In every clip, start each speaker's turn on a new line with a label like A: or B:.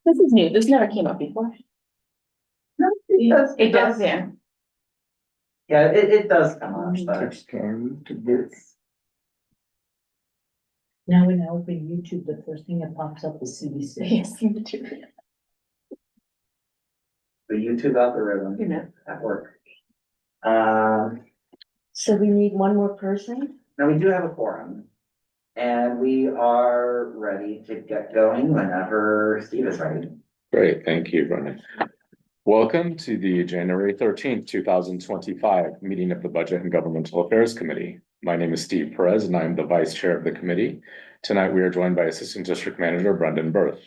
A: This is new. This never came up before.
B: No,
A: It does, yeah.
B: Yeah, it does come up, but
C: Now when I open YouTube, the first thing that pops up is CBC.
A: Yes, me too.
B: the YouTube algorithm
A: You know.
B: at work.
C: So we need one more person?
B: Now we do have a forum. And we are ready to get going whenever Steve is ready.
D: Great, thank you, Brendan. Welcome to the January 13th, 2025 meeting of the Budget and Governmental Affairs Committee. My name is Steve Perez and I'm the Vice Chair of the committee. Tonight we are joined by Assistant District Manager Brendan Berth.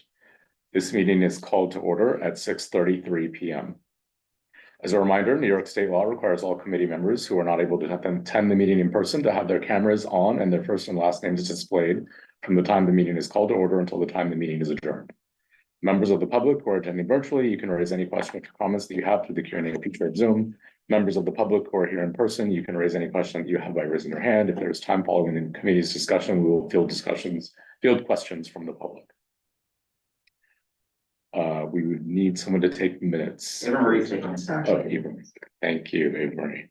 D: This meeting is called to order at 6:33 p.m. As a reminder, New York State law requires all committee members who are not able to attend the meeting in person to have their cameras on and their first and last names displayed from the time the meeting is called to order until the time the meeting is adjourned. Members of the public who are attending virtually, you can raise any questions or comments that you have through the Q&A feature of Zoom. Members of the public who are here in person, you can raise any question that you have by raising your hand. If there's time following the committee's discussion, we will field questions from the public. We would need someone to take minutes.
B: Eva Marie's taking this
D: Oh,
B: actually.
D: Eva. Thank you, Eva Marie.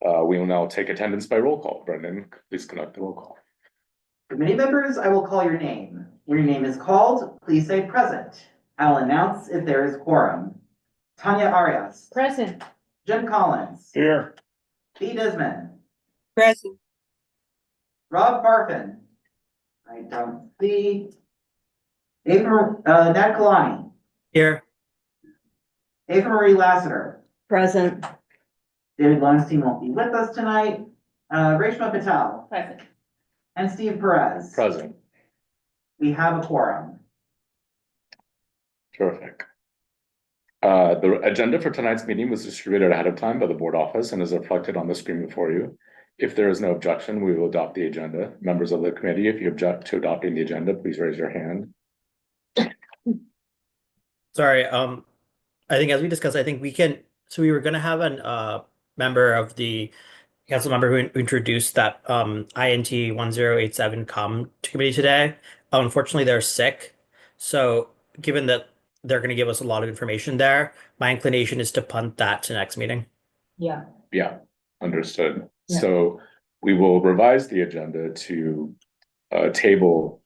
D: We will now take attendance by roll call. Brendan, please conduct the roll call.
B: Committee members, I will call your name. When your name is called, please say present. I will announce if there is quorum. Tanya Arias.
A: Present.
B: Jim Collins.
D: Here.
B: B. Disman.
A: Present.
B: Rob Barfin. I don't see. Nat Kalani.
E: Here.
B: Ava Marie Lassiter.
C: Present.
B: David Lowenstein won't be with us tonight. Reshma Patel.
A: Present.
B: And Steve Perez.
D: Present.
B: We have a quorum.
D: Terrific. The agenda for tonight's meeting was distributed ahead of time by the board office and is reflected on the screen before you. If there is no objection, we will adopt the agenda. Members of the committee, if you object to adopting the agenda, please raise your hand.
E: Sorry. I think as we discussed, I think we can. So we were going to have an member of the council member who introduced that INT 1087 come to committee today. Unfortunately, they're sick. So given that they're going to give us a lot of information there, my inclination is to punt that to next meeting.
C: Yeah.
D: Yeah, understood.
C: Yeah.
D: So we will revise the agenda to table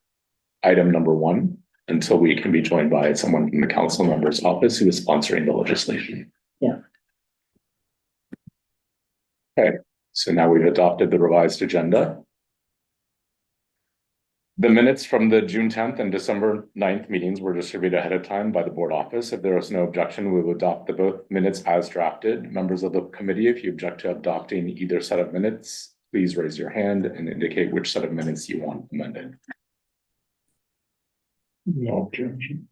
D: item number 1 until we can be joined by someone from the council member's office who is sponsoring the legislation.
C: Yeah.
D: Okay, so now we've adopted the revised agenda. The minutes from the June 10th and December 9th meetings were distributed ahead of time by the board office. If there is no objection, we will adopt the both minutes as drafted. Members of the committee, if you object to adopting either set of minutes, please raise your hand and indicate which set of minutes you want amended. No objection.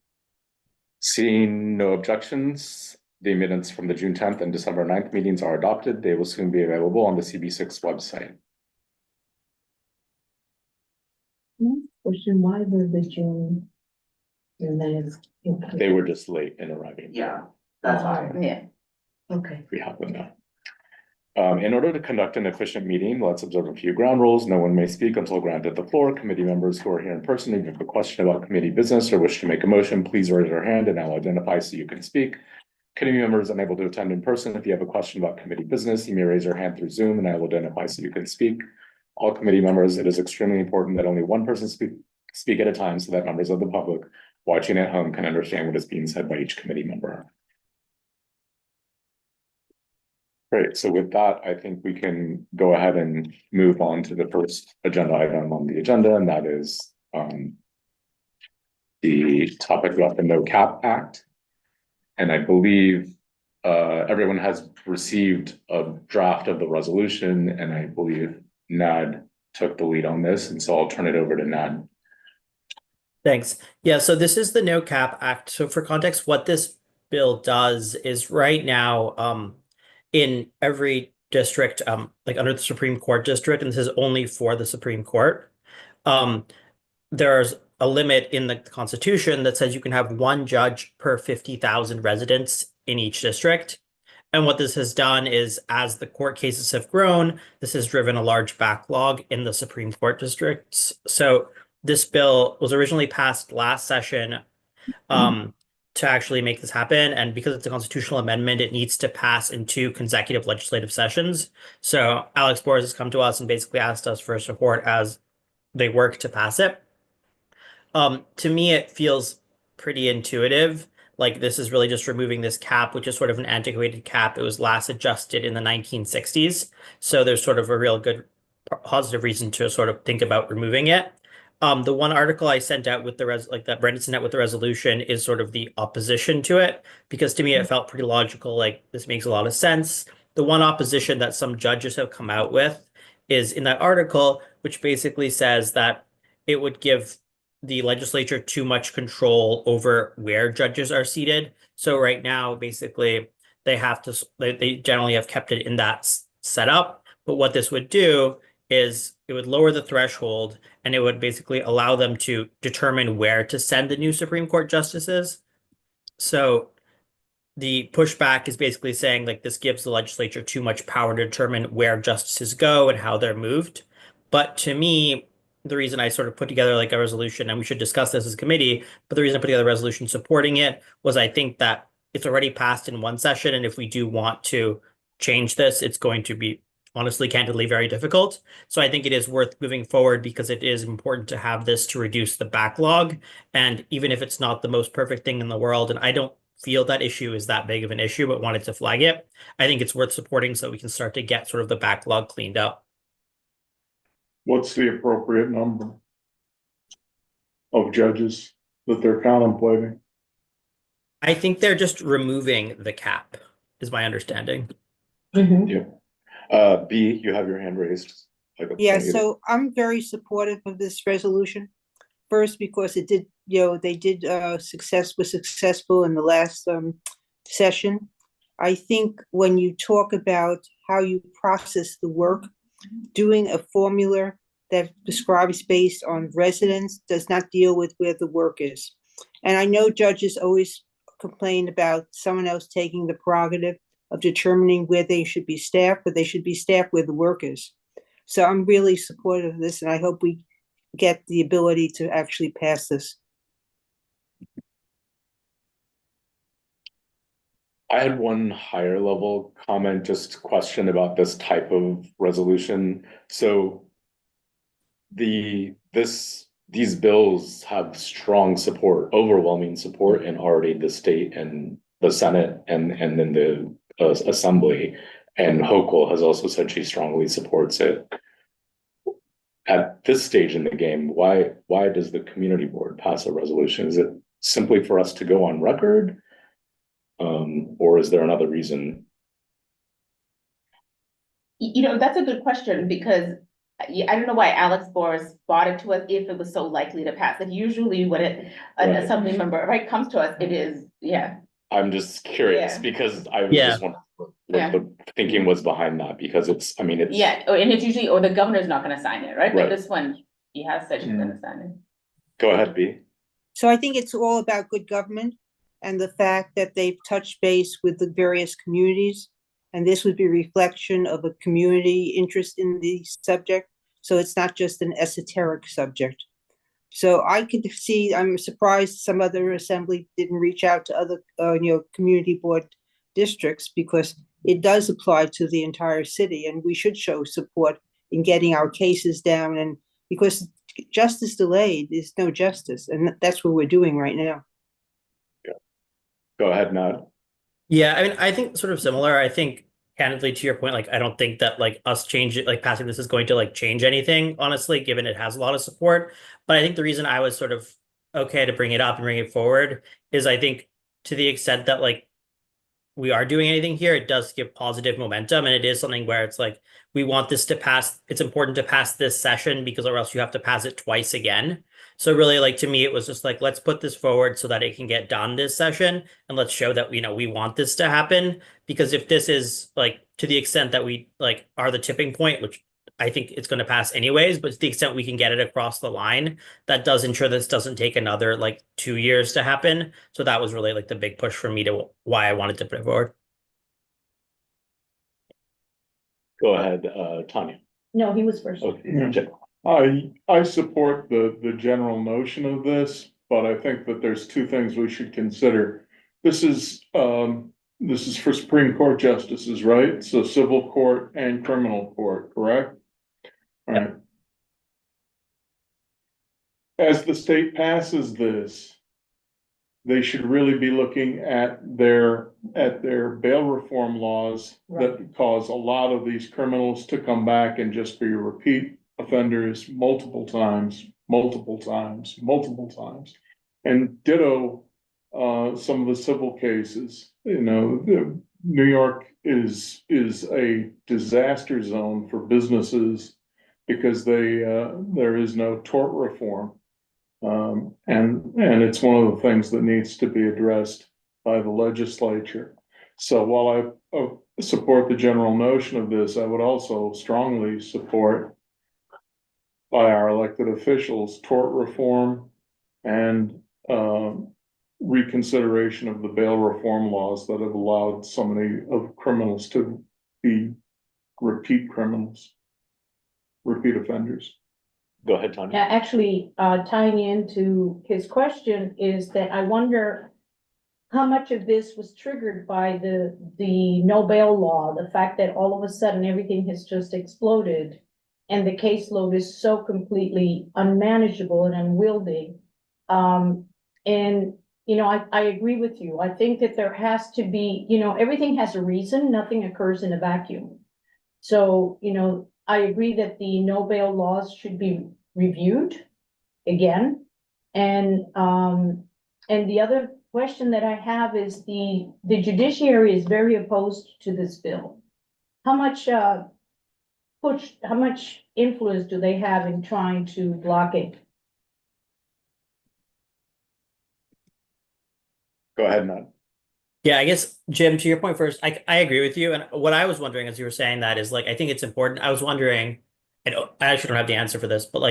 D: Seeing no objections, the minutes from the June 10th and December 9th meetings are adopted. They will soon be available on the CB6 website.
C: Question, why were the June minutes?
D: They were just late in arriving.
B: Yeah, that's fine.
A: Yeah.
C: Okay.
D: We have them now. In order to conduct an efficient meeting, let's observe a few ground rules. No one may speak until granted the floor. Committee members who are here in person, if you have a question about committee business or wish to make a motion, please raise your hand and I'll identify so you can speak. Committee members unable to attend in person, if you have a question about committee business, you may raise your hand through Zoom and I will identify so you can speak. All committee members, it is extremely important that only one person speak at a time so that members of the public watching at home can understand what is being said by each committee member. Great, so with that, I think we can go ahead and move on to the first agenda item on the agenda, and that is the topic about the No Cap Act. And I believe everyone has received a draft of the resolution, and I believe Nad took the lead on this, and so I'll turn it over to Nad.
E: Thanks. Yeah, so this is the No Cap Act. So for context, what this bill does is right now, in every district, like under the Supreme Court district, and this is only for the Supreme Court, there's a limit in the Constitution that says you can have one judge per 50,000 residents in each district. And what this has done is, as the court cases have grown, this has driven a large backlog in the Supreme Court districts. So this bill was originally passed last session to actually make this happen. And because it's a constitutional amendment, it needs to pass in 2 consecutive legislative sessions. So Alex Boers has come to us and basically asked us for support as they work to pass it. To me, it feels pretty intuitive. Like this is really just removing this cap, which is sort of an antiquated cap. It was last adjusted in the 1960s. So there's sort of a real good positive reason to sort of think about removing it. The one article I sent out with the that Brendan sent out with the resolution is sort of the opposition to it, because to me it felt pretty logical. Like this makes a lot of sense. The one opposition that some judges have come out with is in that article, which basically says that it would give the legislature too much control over where judges are seated. So right now, basically, they have to they generally have kept it in that setup. But what this would do is it would lower the threshold and it would basically allow them to determine where to send the new Supreme Court justices. So the pushback is basically saying like this gives the legislature too much power to determine where justices go and how they're moved. But to me, the reason I sort of put together like a resolution, and we should discuss this as a committee, but the reason I put together a resolution supporting it was I think that it's already passed in one session. And if we do want to change this, it's going to be honestly, candidly, very difficult. So I think it is worth moving forward because it is important to have this to reduce the backlog. And even if it's not the most perfect thing in the world, and I don't feel that issue is that big of an issue, but wanted to flag it, I think it's worth supporting so we can start to get sort of the backlog cleaned up.
F: What's the appropriate number of judges that they're contemplating?
E: I think they're just removing the cap, is my understanding.
D: B, you have your hand raised.
A: Yeah, so I'm very supportive of this resolution. First, because it did, they did was successful in the last session. I think when you talk about how you process the work, doing a formula that prescribes based on residence does not deal with where the work is. And I know judges always complain about someone else taking the prerogative of determining where they should be staffed, but they should be staffed where the work is. So I'm really supportive of this, and I hope we get the ability to actually pass this.
D: I had one higher level comment, just question about this type of resolution. So these bills have strong support, overwhelming support in already the state and the Senate and then the Assembly. And Hochul has also said she strongly supports it. At this stage in the game, why does the community board pass a resolution? Is it simply for us to go on record? Or is there another reason?
G: That's a good question, because I don't know why Alex Boers brought it to us if it was so likely to pass. Like usually when an assembly member comes to us, it is, yeah.
D: I'm just curious because I was just wondering what the thinking was behind that, because it's and it's usually, or the governor's not gonna sign it, right? But this one, he has said he's gonna sign it. Go ahead, B.
A: So I think it's all about good government and the fact that they've touched base with the various communities. And this would be a reflection of a community interest in the subject. So it's not just an esoteric subject. So I could see, I'm surprised some other assembly didn't reach out to other, community board districts, because it does apply to the entire city, and we should show support in getting our cases down. And because justice delayed is no justice, and that's what we're doing right now.
D: Yeah. Go ahead, Matt.
E: Yeah, I mean, I think sort of similar. I think candidly to your point, like I don't think that like us passing this is going to like change anything, honestly, given it has a lot of support. But I think the reason I was sort of okay to bring it up and bring it forward is I think to the extent that like we are doing anything here, it does give positive momentum. And it is something where it's like, we want this to pass. It's important to pass this session because or else you have to pass it twice again. So really, like, to me, it was just like, let's put this forward so that it can get done this session. And let's show that, we want this to happen. Because if this is like, to the extent that we like are the tipping point, which I think it's going to pass anyways, but to the extent we can get it across the line, that does ensure this doesn't take another like 2 years to happen. So that was really like the big push for me to why I wanted to put it forward.
D: Go ahead, Tanya.
C: No, he was first.
D: Okay.
F: I support the general notion of this, but I think that there's two things we should consider. This is for Supreme Court justices, right? So civil court and criminal court, correct? All right. As the state passes this, they should really be looking at their bail reform laws that cause a lot of these criminals to come back and just be repeat offenders multiple times. And ditto, some of the civil cases, New York is a disaster zone for businesses because there is no tort reform. And it's one of the things that needs to be addressed by the legislature. So while I support the general notion of this, I would also strongly support by our elected officials tort reform and reconsideration of the bail reform laws that have allowed so many of criminals to be repeat offenders.
D: Go ahead, Tanya.
C: Yeah, actually, tying into his question is that I wonder how much of this was triggered by the no bail law, the fact that all of a sudden everything has just exploded and the caseload is so completely unmanageable and unwieldy. And I agree with you. I think that there has to be, everything has a reason, nothing occurs in a vacuum. So, I agree that the no bail laws should be reviewed again. And the other question that I have is the judiciary is very opposed to this bill. How much influence do they have in trying to block it?
D: Go ahead, Ned.
E: Yeah, I guess, Jim, to your point first, I agree with you. And what I was wondering as you were saying that is I think it's important. I was wondering, I actually don't have the answer for this, but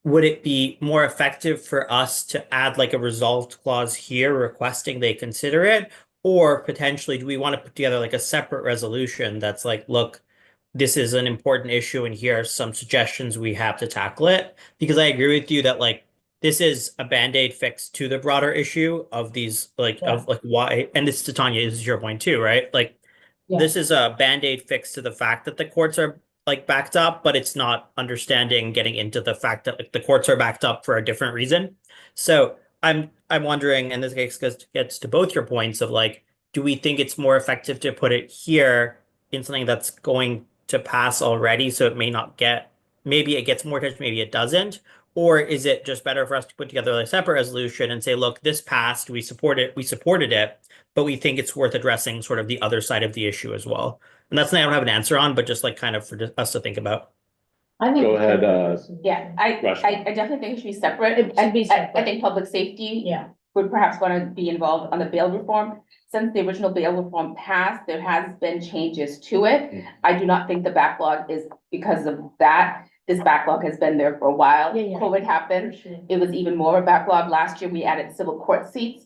E: would it be more effective for us to add a resolved clause here requesting they consider it? Or potentially, do we want to put together a separate resolution that's look, this is an important issue and here are some suggestions we have to tackle it? Because I agree with you that this is a Band-Aid fix to the broader issue of these why, and this to Tanya, this is your point too, right? This is a Band-Aid fix to the fact that the courts are backed up, but it's not understanding getting into the fact that the courts are backed up for a different reason. So I'm wondering, and this gets to both your points of do we think it's more effective to put it here in something that's going to pass already, so it may not get, maybe it gets more attention, maybe it doesn't? Or is it just better for us to put together a separate resolution and say, look, this passed, we supported it, but we think it's worth addressing sort of the other side of the issue as well? And that's something I don't have an answer on, but just kind of for us to think about.
C: I think.
D: Go ahead,
G: Yeah, I definitely think it should be separate.
C: It should be separate.
G: I think public safety
C: Yeah,
G: would perhaps want to be involved on the bail reform. Since the original bail reform passed, there has been changes to it. I do not think the backlog is because of that. This backlog has been there for a while.
C: Yeah.
G: COVID
C: for
G: happened.
C: sure.
G: It was even more of a backlog. Last year, we added civil court seats.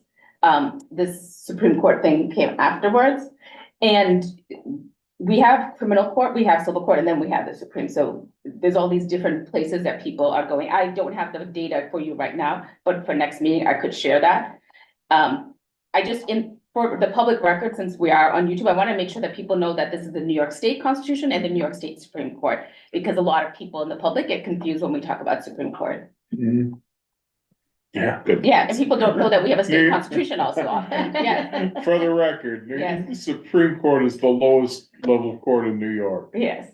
G: This Supreme Court thing came afterwards. And we have criminal court, we have civil court, and then we have the Supreme. So there's all these different places that people are going. I don't have the data for you right now, but for next meeting, I could share that. For the public record, since we are on YouTube, I want to make sure that people know that this is the New York State Constitution and the New York State Supreme Court, because a lot of people in the public get confused when we talk about Supreme Court.
D: Yeah, good.
G: Yeah, and people don't know that we have a state constitution also often, yes.
F: For the record,
G: Yes.
F: Supreme Court is the lowest level court in New York.
G: Yes.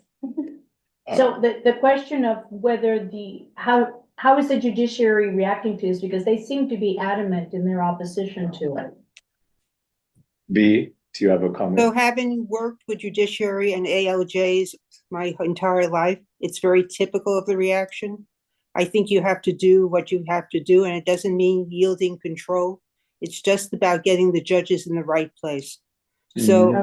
C: So the question of whether how is the judiciary reacting to this, because they seem to be adamant in their opposition to it.
D: B, do you have a
A: So
D: comment?
A: having worked with judiciary and ALJs my entire life, it's very typical of the reaction. I think you have to do what you have to do, and it doesn't mean yielding control. It's just about getting the judges in the right place. So,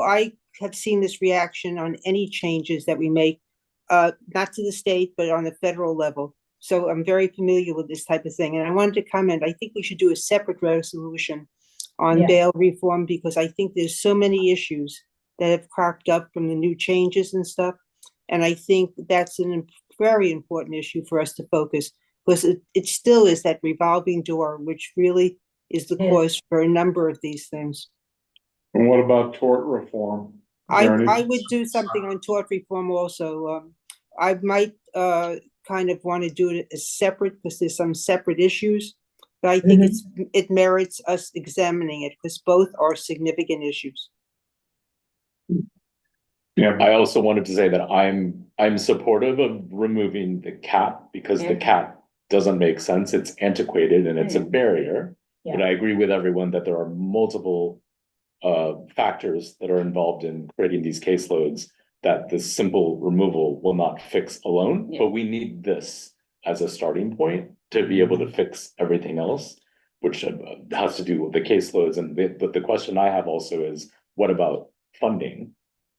A: I have seen this reaction on any changes that we make, not to the state, but on the federal level. So I'm very familiar with this type of thing. And I wanted to comment, I think we should do a separate resolution on bail reform, because I think there's so many issues that have cropped up from the new changes and stuff. And I think that's very important issue for us to focus, because it still is that revolving door, which really is the
C: Yeah.
A: cause for a number of these things.
F: And what about tort reform? Is
A: I,
F: there any-
A: I would do something on tort reform also. I might kind of want to do it as separate, because there's some separate issues. But I think it merits us examining it, because both are significant issues.
F: Yeah,
D: I also wanted to say that I'm supportive of removing the cap, because the
G: Yeah.
D: cap doesn't make sense. It's antiquated and it's a barrier. But
C: Yeah.
D: I agree with everyone that there are multiple factors that are involved in creating these caseloads that this simple removal will not fix alone,
G: Yeah.
D: but we need this as a starting point to be able to fix everything else, which has to do with the caseloads. But the question I have also is, what about funding?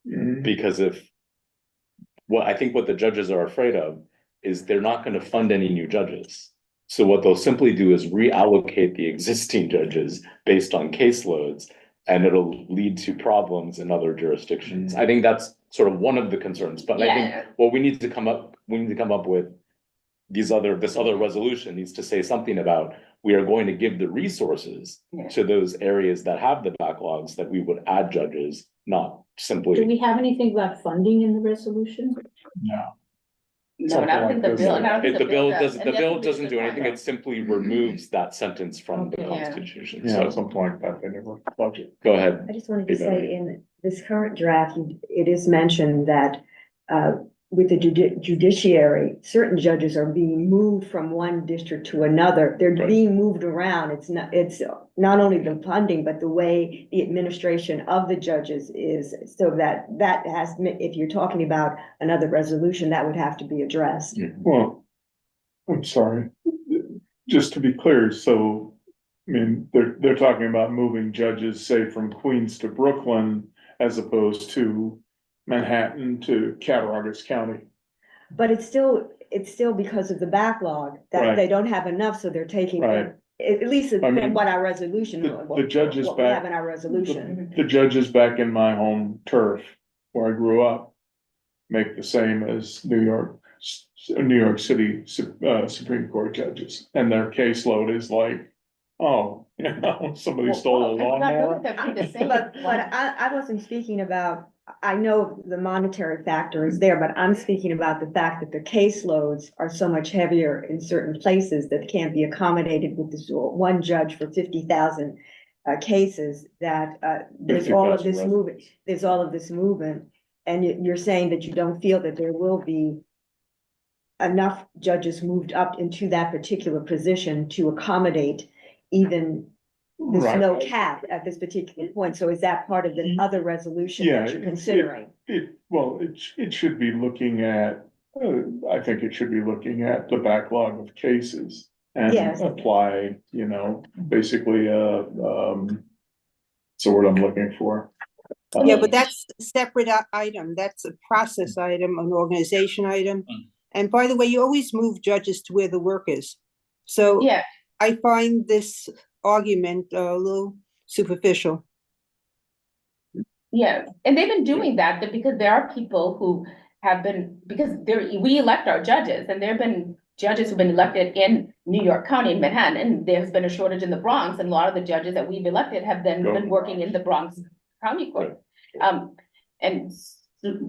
F: Mhm.
D: Because I think what the judges are afraid of is they're not going to fund any new judges. So what they'll simply do is reallocate the existing judges based on caseloads, and it'll lead to problems in other jurisdictions. I think that's sort of one of the concerns, but I think
G: Yeah.
D: what we need to come up with this other resolution needs to say something about, we are going to give the resources
G: Yeah.
D: to those areas that have the backlogs, that we would add judges, not
C: Do
D: simply.
C: we have anything about funding in the resolution?
G: No, and I don't think the
F: Something
G: bill,
F: like
G: and I don't think
D: The bill
G: does.
D: doesn't,
G: And
D: the
G: that's
D: bill
G: what we
D: doesn't do
G: should
D: anything,
G: find
D: it simply removes that sentence from the
C: Okay.
G: Yeah.
D: Constitution,
F: Yeah,
D: so,
F: something like that, they never budget.
D: go ahead.
H: I just wanted to
D: Hey,
H: say,
D: Beverly.
H: in this current draft, it is mentioned that with the judiciary, certain judges are being moved from one district to another. They're
D: Right.
H: being moved around. It's not only the funding, but the way the administration of the judges is, so that has, if you're talking about another resolution, that would have to be addressed.
F: Well, I'm sorry, just to be clear, so, I mean, they're talking about moving judges, say, from Queens to Brooklyn, as opposed to Manhattan to Cattaraugus County.
H: But it's still because of the backlog that
F: Right.
H: they don't have enough, so they're taking,
F: Right.
H: at least
F: I mean,
H: from what our resolution,
F: the judges
H: what we
F: back-
H: have in our resolution.
F: The judges back in my home turf, where I grew up, make the same as New York City, Supreme Court judges, and their caseload is like, oh, somebody stole a
G: Well, it's not
F: lawnmower.
G: really that we the same.
H: But I wasn't speaking about, I know the monetary factor is there, but I'm speaking about the fact that the caseloads are so much heavier in certain places that can't be accommodated with this one judge for 50,000 cases, that there's all of
D: 50,000
H: this movement, and you're saying that you don't feel that there will be enough judges moved up into that particular position to accommodate even there's
F: Right.
H: no cap at this particular point, so is that part of the other resolution
F: Yeah,
H: that you're considering?
F: It should be looking at, I think it should be looking at the backlog of cases. And
H: Yes.
F: apply, basically, it's the word I'm looking for.
A: Yeah, but that's a separate item. That's a process item, an organization item. And by the way, you always move judges to where the work is. So
G: Yeah,
A: I find this argument a little superficial.
G: yeah, and they've been doing that, because there are people who have been, because we elect our judges, and there have been judges who've been elected in New York County, in Manhattan, and there's been a shortage in the Bronx, and a lot of the judges that we've elected have then
F: Go
G: been
F: to
G: working in the Bronx County Court. And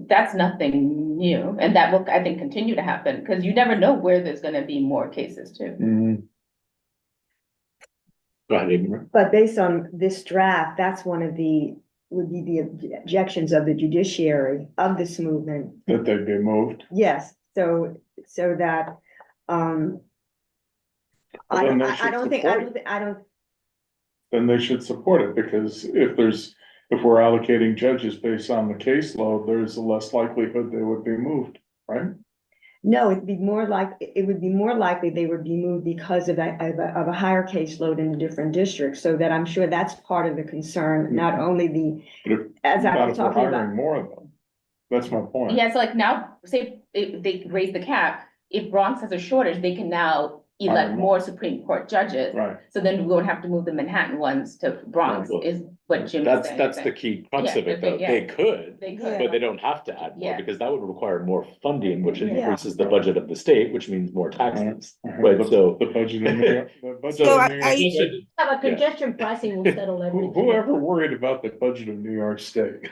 G: that's nothing new, and that will, I think, continue to happen, because you never know where there's gonna be more cases too.
F: Mhm.
D: Go ahead, Ingrid.
H: But based on this draft, that's would be the objections of the judiciary of this movement.
F: That they'd be moved.
H: Yes, so that,
F: Well, then they should support it.
H: I don't,
F: Then they should support it, because if we're allocating judges based on the caseload, there's a less likelihood they would be moved, right?
H: no, it would be more likely they would be moved because of a higher caseload in a different district, so that I'm sure that's part of the concern, not only
F: But if,
H: as I
F: not
H: was
F: if we're
H: talking about.
F: hiring more of them. That's my point.
G: Yeah, so like now, say they raise the cap, if Bronx has a shortage, they can now elect more Supreme Court judges.
F: Right.
G: So then we won't have to move the Manhattan ones to Bronx,
D: Well,
G: is what Jim is
D: That's,
G: saying.
D: that's the key crux
G: Yeah,
D: of it,
G: they-
D: though.
G: yeah.
D: They could,
G: They
H: Yeah.
G: could.
D: but they don't have to add more,
G: Yeah.
D: because that would require more funding, which
G: Yeah.
D: increases the budget of the state, which means more taxes.
F: Right,
D: Right, so.
F: The budget of New York, the budget
A: So
F: of New York State.
C: Have a congestion pricing will settle everything.
F: Whoever worried about the budget of New York State?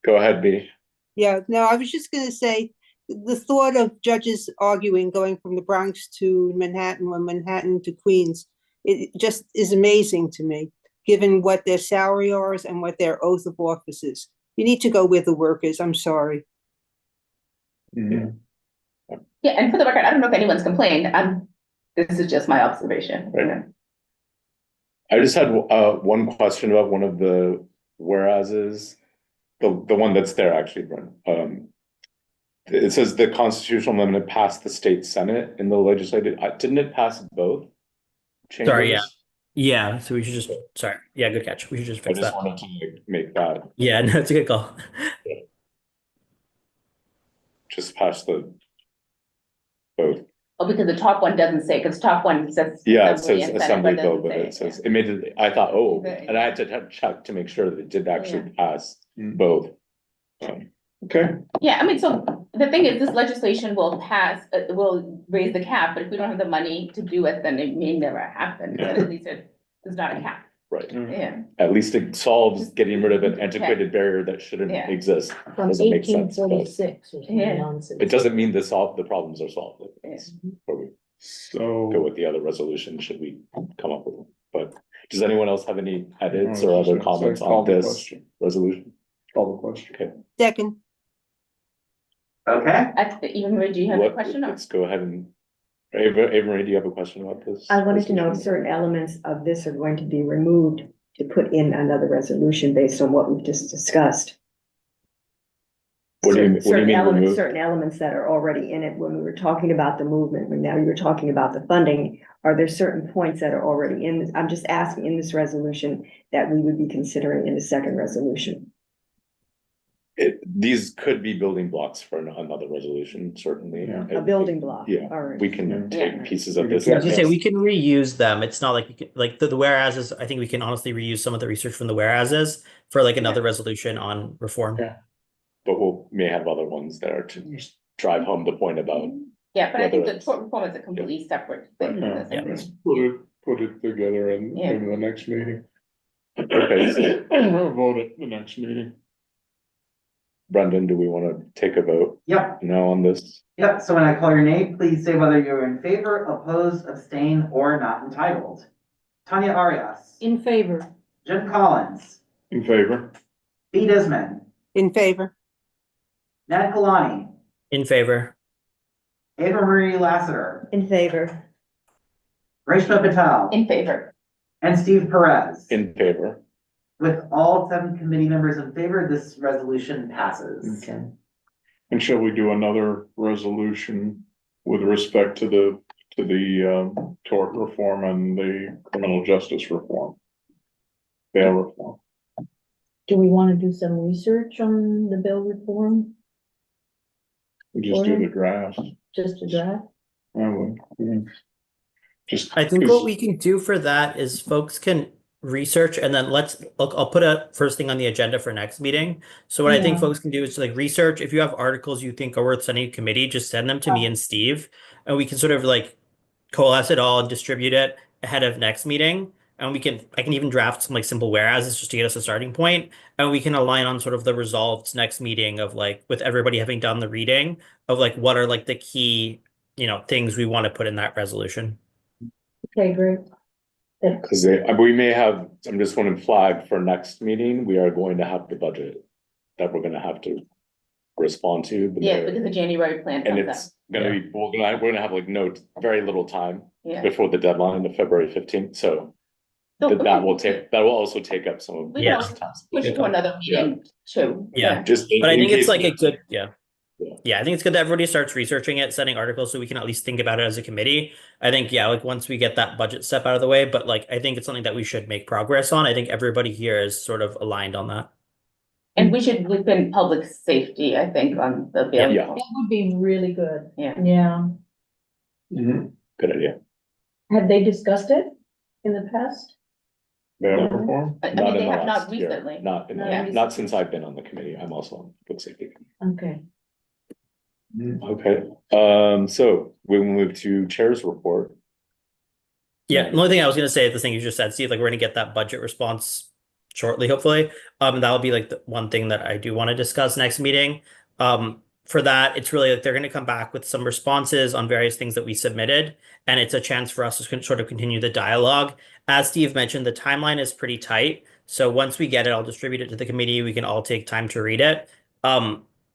D: Go ahead, B.
A: Yeah, no, I was just gonna say, the thought of judges arguing, going from the Bronx to Manhattan or Manhattan to Queens, it just is amazing to me, given what their salary is and what their oath of office is. You need to go with the workers, I'm sorry.
F: Mhm.
G: Yeah, and for the record, I don't know if anyone's complained, this is just my observation.
D: Right. I just had one question about one of the whereases, the one that's there actually, Brent. It says the constitutional amendment passed the state senate in the legislative, didn't it pass both
E: Sorry, yeah.
D: chambers?
E: Yeah, so we should just, sorry, yeah, good catch. We should just
D: I
E: fix
D: just
E: that.
D: wanted to make that,
E: Yeah, no, it's a good call.
D: just pass the both.
G: Oh, because the top one doesn't say, because top one says.
D: Yeah, it
G: Assembly
D: says
G: and Senate,
D: assembly bill,
G: doesn't
D: but
G: say
D: it says, it made it, I thought, oh, and I had to check to make sure that it did actually pass both. Okay,
G: Yeah, I mean, so the thing is, this legislation will pass, will raise the cap, but if we don't have the money to do it, then it may never happen, but at least there's not a cap,
D: right.
G: yeah.
D: At least it solves getting rid of an antiquated barrier that shouldn't
G: Yeah.
D: exist.
C: From
D: Doesn't make
C: eighteen
D: sense, but
C: forty-six or some
G: Yeah.
C: nonsense.
D: it doesn't mean the problems are solved. That's where we go
F: So,
D: with the other resolution, should we come up with them. But does anyone else have any edits or other comments
F: call
D: on
F: the
D: this
F: question.
D: resolution?
F: Call the question.
D: Okay.
A: Second,
B: Okay,
G: Eva Marie, do you have a question? Or-
D: Let's go ahead and, Ava Marie, do you have a question about this?
H: I wanted to know if
D: resolution?
H: certain elements of this are going to be removed to put in another resolution based on what we've just discussed.
D: What do you
H: Certain
D: mean
H: elements,
D: remove?
H: certain elements that are already in it when we were talking about the movement, when now you were talking about the funding. Are there certain points that are already in, I'm just asking in this resolution that we would be considering in the second resolution?
D: These could be building blocks for another resolution, certainly.
F: Yeah.
H: A building block.
D: Yeah,
H: All right.
D: we can
G: Yeah.
D: take pieces of
F: We can
D: this.
E: Yeah, I was
D: and
E: gonna say,
D: yes.
E: we can reuse them. It's not like we can, like the whereases, I think we can honestly reuse some of the research from the whereases for like another resolution on reform.
F: Yeah.
D: But may have other ones there to just drive home the point about.
G: Yeah, but I think
D: Whether
G: the
D: it's-
G: tort reform is a completely separate thing. from this.
E: Yeah.
F: Let's put it together in
G: Yeah.
F: the next meeting.
D: Okay, so
F: Vote at the next meeting.
D: Brendan, do we want to take a vote
B: yep,
D: now on this?
B: yep, so when I call your name, please say whether you're in favor, opposed, abstain, or not entitled. Tanya Arias,
C: In favor.
B: Jen Collins,
F: In favor?
B: B. Desmond,
A: in favor,
B: Nat Kalani,
E: In favor.
B: Ava Marie Lassiter,
H: In favor.
B: Reshma Patel,
G: In favor.
B: and Steve Perez.
D: In favor.
B: With all 7 committee members in favor, this resolution passes.
F: Okay. And shall we do another resolution with respect to the tort reform and the criminal justice reform? Bail reform.
C: Do we want to do some research on the bill reform,
F: We just did a draft.
C: just a draft?
F: I would, yeah. Just.
E: I think what we can do for that is folks can research and then I'll put a first thing on the agenda for next meeting. So what I think
C: Yeah.
E: folks can do is like research. If you have articles you think are worth sending to committee, just send them to me and Steve, and we can sort of like coalesce it all and distribute it ahead of next meeting. And I can even draft some like simple whereases just to get us a starting point, and we can align on sort of the results next meeting of like with everybody having done the reading of like what are like the key, things we want to put in that resolution.
C: Okay, great.
D: Because we may have, I'm just want to flag for next meeting, we are going to have the budget that we're gonna have to respond to. the
G: Yeah,
D: mayor.
G: because the January plan
D: And
G: comes up.
D: it's gonna be, we're gonna have like very little time
G: Yeah.
D: before the deadline of February 15th, so
G: So
D: that will also take up some of.
G: We
E: can
D: the
E: also
D: time.
G: Push it to another meeting too.
E: Yeah.
D: Just.
E: But I
D: in
E: think it's
D: case
E: like
D: we-
E: a good, yeah.
D: Yeah.
E: Yeah, I think it's good that everybody starts researching it, sending articles so we can at least think about it as a committee. I think, yeah, like once we get that budget step out of the way, but like I think it's something that we should make progress on. I think everybody here is sort of aligned on that.
G: And we should loop in public safety, I think, on the bill.
D: Yeah.
C: That would be really good.
G: Yeah.
C: Yeah.
F: Mhm.
D: Good idea.
C: Have they discussed it in the past?
F: Bail
C: Yeah.
F: reform?
G: I
D: Not
G: mean,
D: in
G: they
D: the
G: have not
D: last year,
G: recently.
D: not in,
C: Yeah.
D: not since I've been on the committee. I'm also on public safety.
C: Okay.
D: Okay, so we will move to chair's report.
E: Yeah, the only thing I was gonna say, the thing you just said, Steve, like we're gonna get that budget response shortly, hopefully. That'll be like the one thing that I do want to discuss next meeting. For that, it's really like they're gonna come back with some responses on various things that we submitted, and it's a chance for us to sort of continue the dialogue. As Steve mentioned, the timeline is pretty tight, so once we get it, I'll distribute it to the committee. We can all take time to read it.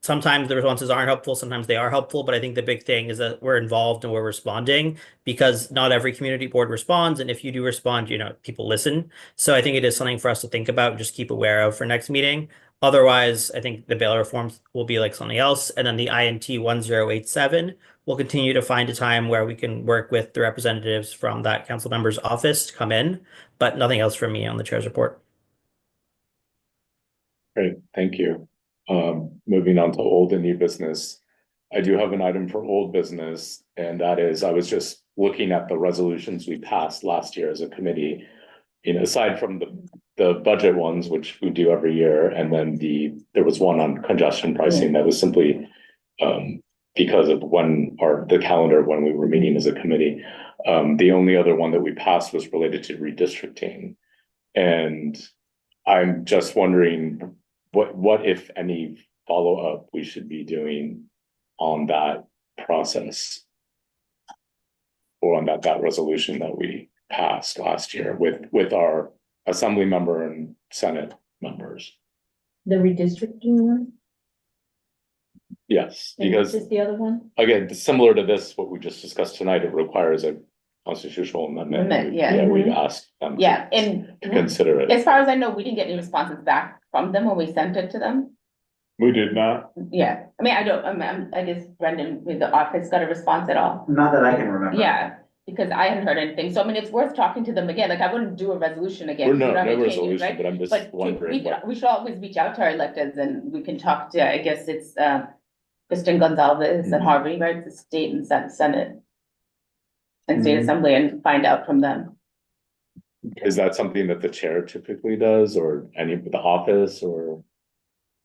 E: Sometimes the responses aren't helpful, sometimes they are helpful, but I think the big thing is that we're involved and we're responding because not every community board responds. And if you do respond, people listen. So I think it is something for us to think about, just keep aware of for next meeting. Otherwise, I think the bail reforms will be like something else. And then the INT 1087 will continue to find a time where we can work with the representatives from that council member's office to come in, but nothing else from me on the chair's report.
D: Great, thank you. Moving on to old and new business. I do have an item for old business, and that is, I was just looking at the resolutions we passed last year as a committee. Aside from the budget ones, which we do every year, and then there was one on congestion pricing that was simply because of the calendar when we were meeting as a committee. The only other one that we passed was related to redistricting. And I'm just wondering what if any follow-up we should be doing on that process or on that resolution that we passed last year with our assembly member and Senate members.
C: The redistricting one?
D: Yes,
C: And
D: because
C: is the other one?
D: again, similar to this, what we just discussed tonight, it requires a constitutional amendment.
G: Yeah.
D: We've asked them
G: Yeah, and
D: to consider it.
G: as far as I know, we didn't get any responses back from them when we sent it to them.
F: We did not.
G: Yeah, I mean, I guess Brendan with the office got a response at all.
B: Not that I can remember.
G: Yeah, because I hadn't heard anything. So I mean, it's worth talking to them again. Like I wouldn't do a resolution again.
D: Or
G: You
D: no
G: know what I mean? Changes,
D: resolution,
G: right?
D: but I'm just
G: But
D: wondering.
G: we should always reach out to our electeds and we can talk to, I guess it's Kristen Gonzalez and Harvey, right? The state and Senate. And state assembly and find out from them.
D: Is that something that the chair typically does, or any of the office, or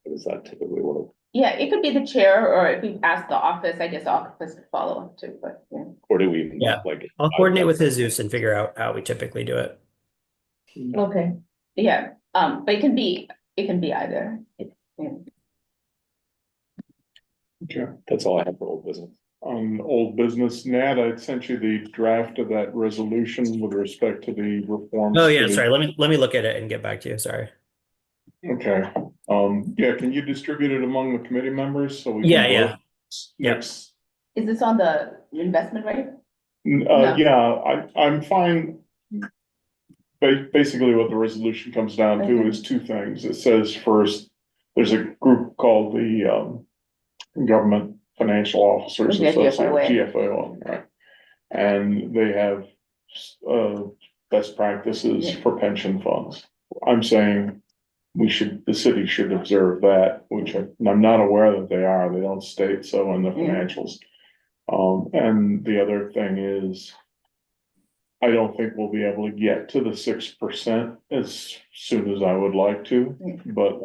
D: how does that typically work?
G: Yeah, it could be the chair, or if we ask the office, I guess the office could follow up too, but yeah.
D: Or do we even
E: Yeah.
D: like?
E: I'll coordinate with Jesus and figure out how we typically do it.
C: Okay.
G: Yeah, but it can be either. Yeah.
F: Okay.
D: That's all I have for old business.
F: On old business, Nat, I sent you the draft of that resolution with respect to the reforms.
E: Oh yeah,
F: to the-
E: sorry. Let me look at it and get back to you. Sorry.
F: Okay, yeah, can you distribute it among the committee members so we can?
E: Yeah, yeah.
F: vote Next,
G: Is this on the investment rate?
F: yeah, I'm fine. Basically, what the resolution comes down to is two things. It says first, there's a group called the Government Financial Officers
G: Yeah,
F: Association, GFO, right? And they have best practices for pension funds. I'm saying the city should observe that, which I'm not aware that they are. They don't state so in the financials. And the other thing is, I don't think we'll be able to get to the 6% as soon as I would like to, but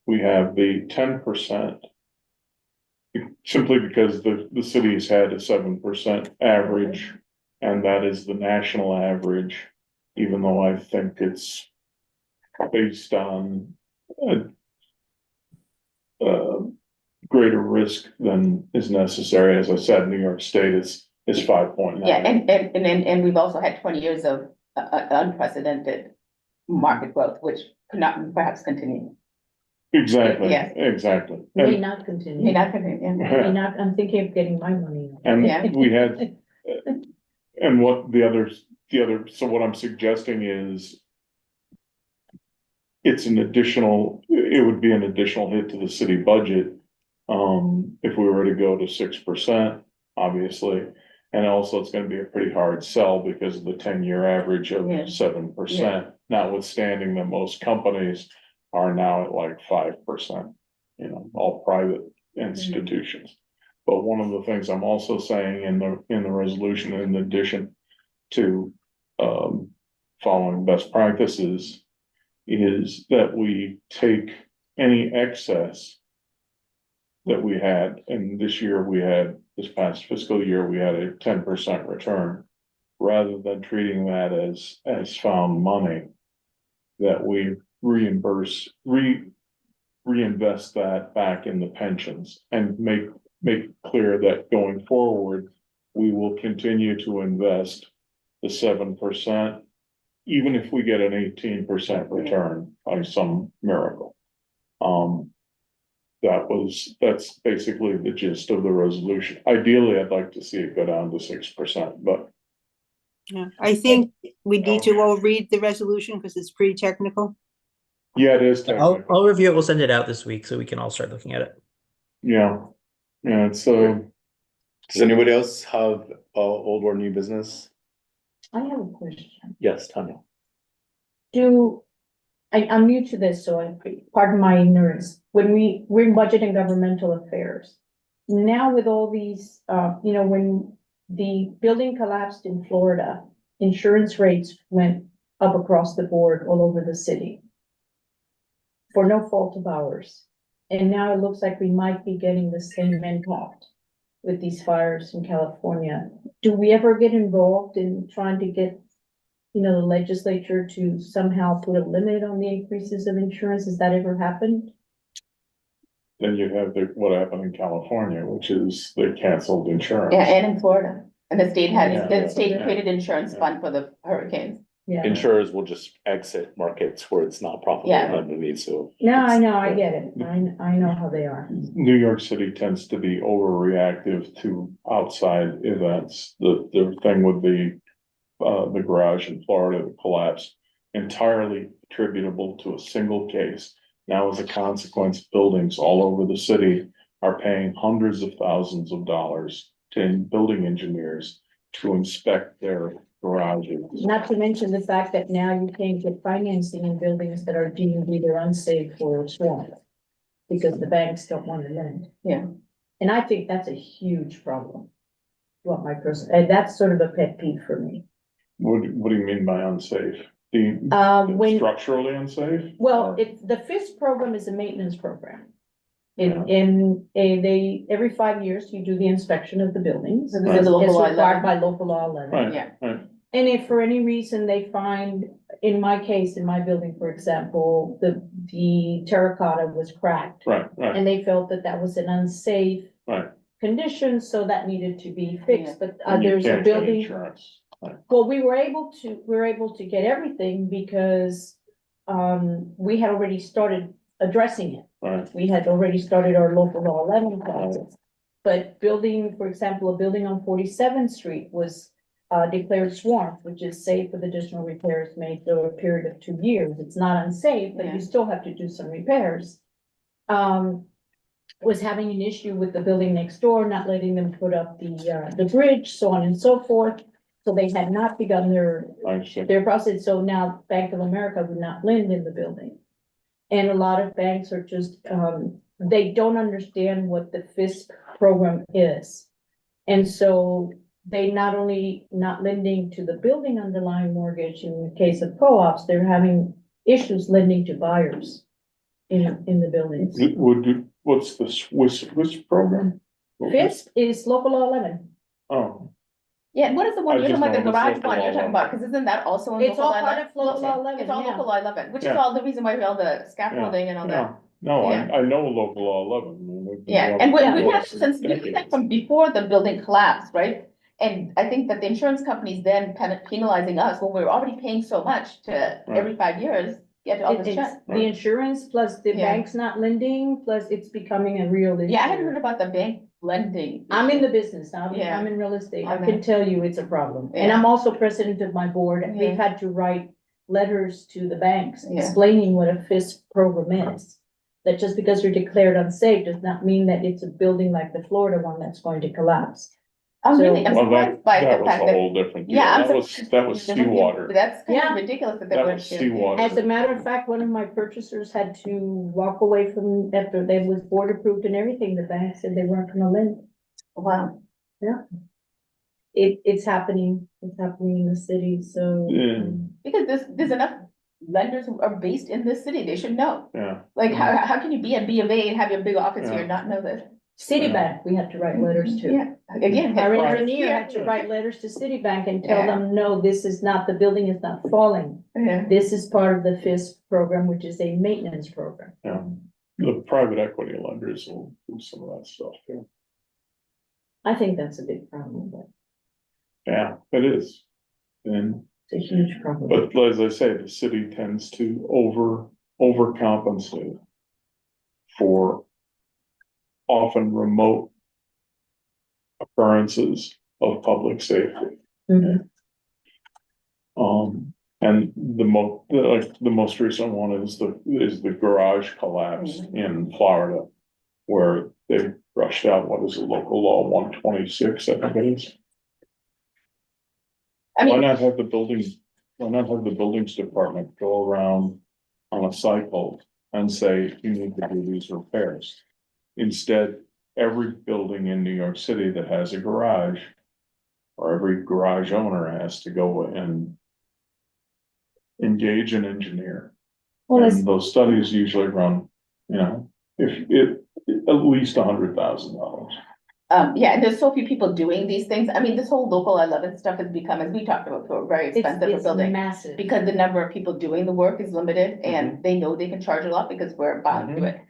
F: we have the 10%. Simply because the city's had a 7% average, and that is the national average, even though I think it's based on greater risk than is necessary. As I said, New York State is 5.9.
G: Yeah, and we've also had 20 years of unprecedented market growth, which could not perhaps continue.
F: Exactly,
G: Yeah.
F: exactly.
C: May
F: And,
C: not continue.
G: May not continue, yeah.
C: May not, I'm thinking of getting my money.
G: Yeah.
F: and we had, and what the other, so what I'm suggesting is it would be an additional hit to the city budget. If we were to go to 6%, obviously, and also it's gonna be a pretty hard sell because of the 10-year average of
G: Yeah.
F: 7%, notwithstanding that most companies are now at like 5%, all private institutions. But one of the things I'm also saying in the resolution, in addition to, following best practices, is that we take any excess that we had, and this past fiscal year, we had a 10% return. Rather than treating that as found money, that we reinvest that back in the pensions and make clear that going forward, we will continue to invest the 7%, even if we get an 18% return by some miracle. That's basically the gist of the resolution. Ideally, I'd like to see it go down to 6%, but
A: Yeah, I think we need to all read the resolution because it's pretty technical.
F: yeah, it is
E: I'll
F: technical.
E: review it. We'll send it out this week so we can all start looking at it.
F: Yeah, it's
D: Does anybody else have old or new business?
C: I have a question.
D: Yes, Tanya.
C: I'm new to this, so pardon my ignorance. We're in budget and governmental affairs. Now with all these, when the building collapsed in Florida, insurance rates went up across the board all over the city for no fault of ours. And now it looks like we might be getting the same impact with these fires in California. Do we ever get involved in trying to get, the legislature to somehow put a limit on the increases of insurance? Has that ever happened?
F: then you have what happened in California, which is they canceled insurance.
G: Yeah, and in Florida, and the state
F: Yeah.
G: created insurance fund for the hurricanes.
C: Yeah.
D: Insurers will just exit markets where it's not profitable
G: Yeah.
D: underneath, so.
C: No, I know, I get it. I know how they are.
F: New York City tends to be overreactive to outside events. The thing with the garage in Florida, the collapse, entirely attributable to a single case. Now, as a consequence, buildings all over the city are paying hundreds of thousands of dollars to building engineers to inspect their garages.
C: Not to mention the fact that now you can't get financing in buildings that are deemed either unsafe or swamped. Because the banks don't want to lend.
G: Yeah.
C: And I think that's a huge problem. And that's sort of a pet peeve for me.
F: What do you mean by unsafe?
C: When,
F: Structurally unsafe?
C: well, the FISP program is a maintenance program.
F: Yeah.
C: Every 5 years, you do the inspection of the buildings.
G: This
F: Right.
G: is local
C: It's
G: law
C: required
G: 11.
C: by local law 11.
F: Right,
G: Yeah.
F: right.
C: And if for any reason they find, in my case, in my building, for example, the terracotta was cracked.
F: Right, right,
C: And they felt that was an unsafe
F: right.
C: condition, so that needed to be fixed, but
F: And you
C: there's a
F: can't get
C: building.
F: insurance.
C: Well, we were able to get everything because, we had already started addressing it.
F: Right,
C: We had already started our local law 11 process. But building, for example, a building on 47th Street was declared swamped, which is safe with additional repairs made over a period of 2 years. It's not unsafe, but
G: Yeah.
C: you still have to do some repairs. Was having an issue with the building next door, not letting them put up the bridge, so on and so forth. So they had not begun
F: I see.
C: their process, so now Bank of America would not lend in the building. And a lot of banks are just, they don't understand what the FISP program is. And so they not only not lending to the building underlying mortgage, in the case of co-ops, they're having issues lending to buyers in the buildings.
F: What's the Swiss program?
C: FISP is local law 11.
F: Oh,
G: Yeah, what is the one,
F: I
G: you're talking
F: just
G: about the
F: know it's
G: garage
F: local
G: one
F: law
G: you're talking
F: 11.
G: about, because isn't that also in
C: It's
G: local
C: all
G: law
C: part
G: 11?
C: of local law 11,
G: It's all
C: yeah.
G: local law 11, which is
F: Yeah.
G: all the reason why we all the scaffolding and all that.
F: yeah, no,
G: Yeah.
F: I know local law 11. We've been
G: Yeah,
F: doing
G: and
F: it
G: we
F: for
G: have since, we did that
F: decades.
G: from before the building collapsed, right? And I think that the insurance companies then penalizing us when we're already paying so much to every 5 years, get all this
C: It's
G: check.
C: the insurance plus the
G: Yeah.
C: banks not lending, plus it's becoming a real issue.
G: Yeah, I hadn't heard about the bank lending.
C: I'm in the business, I'm
G: Yeah.
C: in real estate, I
G: Okay.
C: can tell you it's a problem, and
G: Yeah.
C: I'm also president of my board, and
G: Yeah.
C: we've had to write letters to the banks
G: Yeah.
C: explaining what a FISP program is. That just because you're declared unsafe does not mean that it's a building like the Florida one that's going to collapse.
G: I'm
C: So-
G: really, I'm
F: Well,
G: surprised by
F: that
G: the
F: was
G: fact
F: a
G: that,
F: whole different deal.
G: yeah, I'm
F: That was
G: surprised.
F: seawater.
G: That's kind
C: Yeah.
G: of ridiculous that they
F: That
G: went
F: was
G: to.
F: seawater.
C: As a matter of fact, one of my purchasers had to walk away from, after they was board approved and everything, the bank said they weren't gonna lend.
G: Wow.
C: It's happening in the city, so.
F: Yeah.
G: Because there's enough lenders who are based in this city, they should know.
F: Yeah.
G: Like, how can you be at B of A and have your big office here and not know this?
C: Citibank, we had to write letters to.
G: Yeah, again.
C: Our
G: headquarters
C: engineer
G: here.
C: had to write letters to Citibank and tell
G: Yeah.
C: them, no, this is not, the building is not falling.
G: Yeah.
C: This is part of the FISP program, which is a maintenance program.
F: Yeah. The private equity lenders will do some of that stuff too.
C: I think that's a big problem, but
F: Yeah, it is. And,
C: it's a huge problem.
F: but as I say, the city tends to overcompensate for often remote occurrences of public safety.
C: Mhm.
F: And the most recent one is the garage collapse in Florida, where they rushed out, what is it, local law 126, I think it is.
G: I
F: Why
G: mean,
F: not have the buildings department go around on a cycle and say, you need to do these repairs? Instead, every building in New York City that has a garage, or every garage owner has to go and engage an engineer.
C: Well, it's,
F: And those studies usually run, you know, at least $100,000.
G: yeah, and there's so few people doing these things. I mean, this whole local 11 stuff has become, as we talked about, very expensive for
C: it's
G: building.
C: massive.
G: Because the number of people doing the work is limited and they know they can charge a lot because we're bound to it.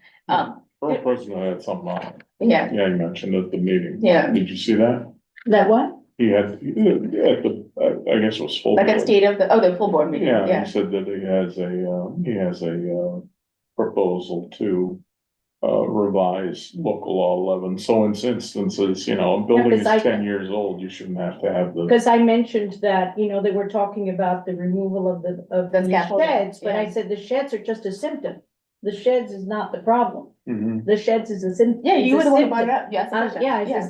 F: Borough president had something on it.
G: Yeah,
F: Yeah, you mentioned at the meeting.
G: Yeah.
F: Did you see that?
C: That what?
F: He had, at the, I guess it was full.
G: like a
F: board.
G: state of the full board meeting,
F: Yeah,
G: yeah.
F: he said that he has a proposal to revise local law 11. So in instances, you know, a building is
C: 'cause
F: 10 years old, you shouldn't have to have the.
C: Because I mentioned that, you know, they were talking about the removal of
G: The
C: the
G: scaffolding,
C: sheds, but I
G: yeah.
C: said the sheds are just a symptom. The sheds is not the problem.
F: Mhm.
C: The sheds is a symptom.
G: Yeah, you were the one who brought it up, yes.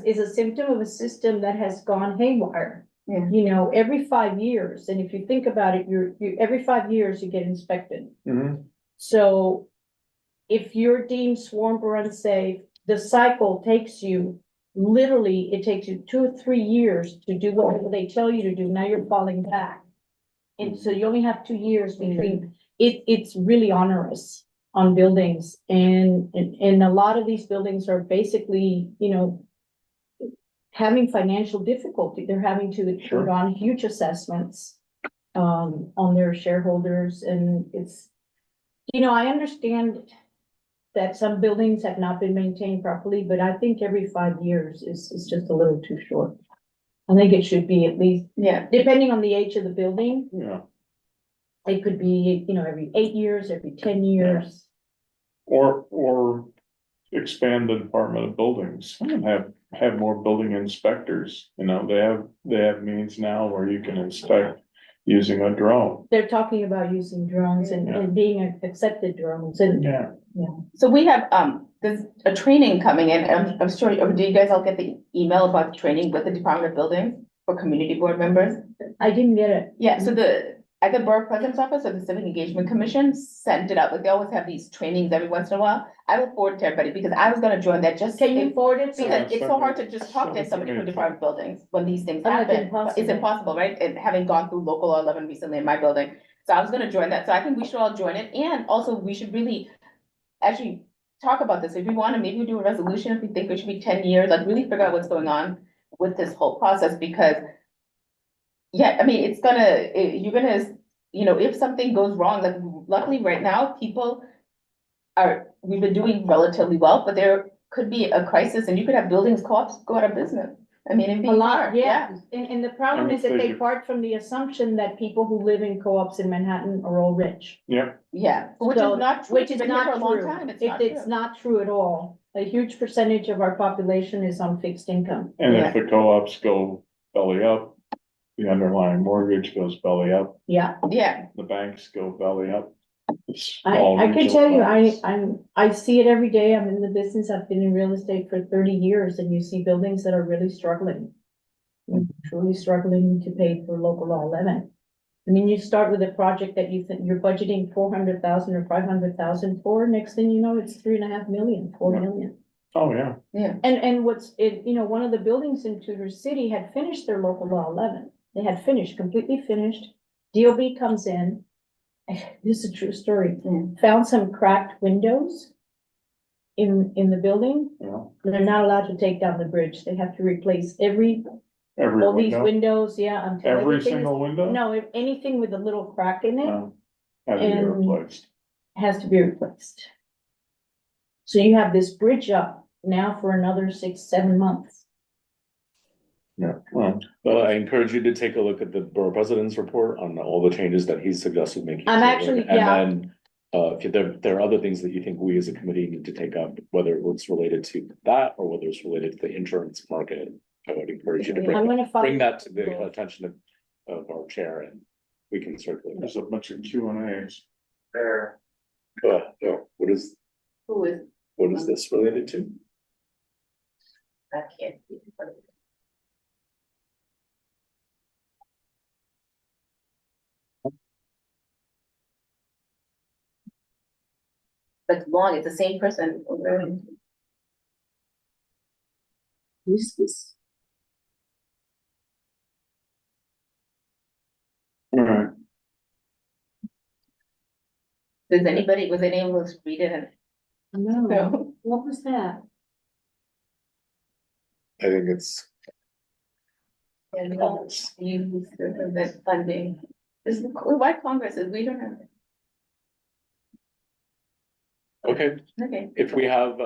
C: It's a symptom of a system that has gone haywire.
G: Yeah.
C: You know, every 5 years, and if you think about it, every 5 years you get inspected.
F: Mhm.
C: So if you're deemed swarmed or unsafe, the cycle takes you, literally, it takes you 2 or 3 years to do what they tell you to do. Now you're falling back. And so you only have 2 years between, it's really onerous on buildings. And a lot of these buildings are basically, you know, having financial difficulty. They're having to
F: Sure.
C: put on huge assessments on their shareholders, and it's, you know, I understand that some buildings have not been maintained properly, but I think every 5 years is just a little too short. I think it should be at least,
G: Yeah,
C: depending on the age of the building,
F: Yeah,
C: it could be, you know, every 8 years, every 10 years.
F: or expand the Department of Buildings and have more building inspectors, you know, they have means now where you can inspect using a drone.
C: They're talking about using drones
F: Yeah.
C: and being accepted drones, and
F: Yeah.
G: so we have, there's a training coming in, and I'm sure, did you guys all get the email about the training with the Department of Buildings for community board members?
C: I didn't get it.
G: Yeah, so at the Borough President's Office or the Civic Engagement Commission sent it out, like they always have these trainings every once in a while. I will forward it to everybody because I was gonna join that just.
C: Can you forward it? to
G: Because
C: us?
G: it's so hard to just talk to somebody from Department of Buildings when these things
C: Oh, it's
G: happen.
C: impossible.
G: It's impossible, right? And having gone through local law 11 recently in my building. So I was gonna join that. So I think we should all join it. And also we should really actually talk about this. If we wanna, maybe we do a resolution if we think it should be 10 years, like really figure out what's going on with this whole process because yeah, I mean, you're gonna, you know, if something goes wrong, like luckily right now, we've been doing relatively well, but there could be a crisis and you could have buildings co-ops go out of business. I mean, it'd be
C: A lot,
G: hard,
C: yeah. And the problem
F: And
C: is that
F: if
C: they
F: they-
C: part from the assumption that people who live in co-ops in Manhattan are all rich.
F: Yeah,
G: Yeah, which
C: So-
G: is not true.
C: Which
G: It's
C: is
G: been here
C: not
G: for a long
C: true.
G: time. It's
C: It's
G: not
C: not true at all. A huge percentage of our population is on fixed income.
F: and
G: Yeah.
F: if the co-ops go belly up, the underlying mortgage goes belly up,
C: Yeah,
G: true. Yeah,
F: the banks go belly up. It's all
C: I can
F: regional
C: tell you,
F: banks.
C: I see it every day. I'm in the business. I've been in real estate for 30 years and you see buildings that are really struggling. Truly struggling to pay for local law 11. I mean, you start with a project that you think you're budgeting 400,000 or 500,000 for, next thing you know, it's 3.5 million, 4
F: Yeah.
C: million.
F: Oh, yeah.
C: And what's it, you know, one of the buildings in Tudor City had finished their local law 11. They had finished, completely finished. DOB comes in. This is a true story. Found some cracked windows in the building.
F: Yeah.
C: They're not allowed to take down the bridge. They have to replace
F: Every
C: all these
F: window,
C: windows, yeah, until
F: every
C: everything is.
F: single window?
C: No, if anything with a little crack in it
F: Had to be
C: and-
F: replaced.
C: has to be replaced. So you have this bridge up now for another 6, 7 months.
F: Yeah, well,
D: Well, I encourage you to take a look at the borough president's report on all the changes that he's suggested making.
C: I'm
D: forward.
C: actually- yeah.
D: And then, if there are other things that you think we as a committee need to take up, whether it's related to that or whether it's related to the insurance market, I would encourage you to
C: I'm gonna follow.
D: bring that to the attention of our chair and we can circulate.
F: there's a bunch of Q&As.
B: There.
D: What is
G: Who is,
D: this related to?
G: I can't. see in front of me. But long, it's the same person.
C: Who's this?
F: All right,
G: Does anybody, was anyone able to read it?
C: No, what was that?
D: I think it's.
G: And use the funding. This is, why Congress is, we don't have.
D: Okay,
G: Okay.
D: if we have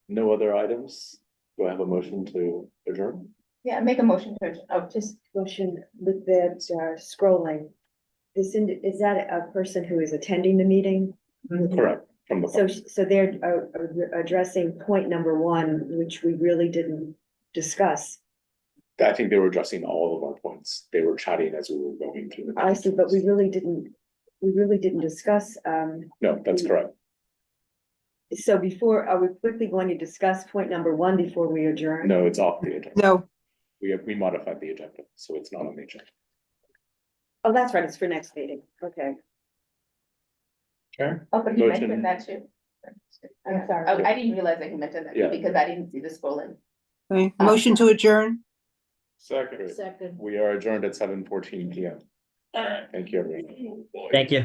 D: no other items, do I have a motion to adjourn?
G: Yeah, make a motion to, oh,
H: Just motion with that scrolling. Is that a person who is attending the meeting?
D: Correct, from the.
H: So they're addressing point number 1, which we really didn't discuss.
D: I think they were addressing all of our points. They were chatting as we were going through.
H: I see, but we really didn't discuss,
D: No, that's correct.
H: so are we quickly going to discuss point number 1 before we adjourn?
D: No, it's off the agenda.
A: No,
D: We modified the agenda, so it's not on the agenda.
H: Oh, that's right, it's for next meeting, okay.
D: Okay.
G: oh, but he
D: Motion.
G: mentioned that too.
H: I'm sorry.
G: Oh, I didn't realize that he mentioned that
D: Yeah.
G: because I didn't see the scrolling.
A: okay, motion to adjourn.
F: second.
C: Second.
D: We are adjourned at 7:14 PM. Thank you, everyone.
E: Thank you.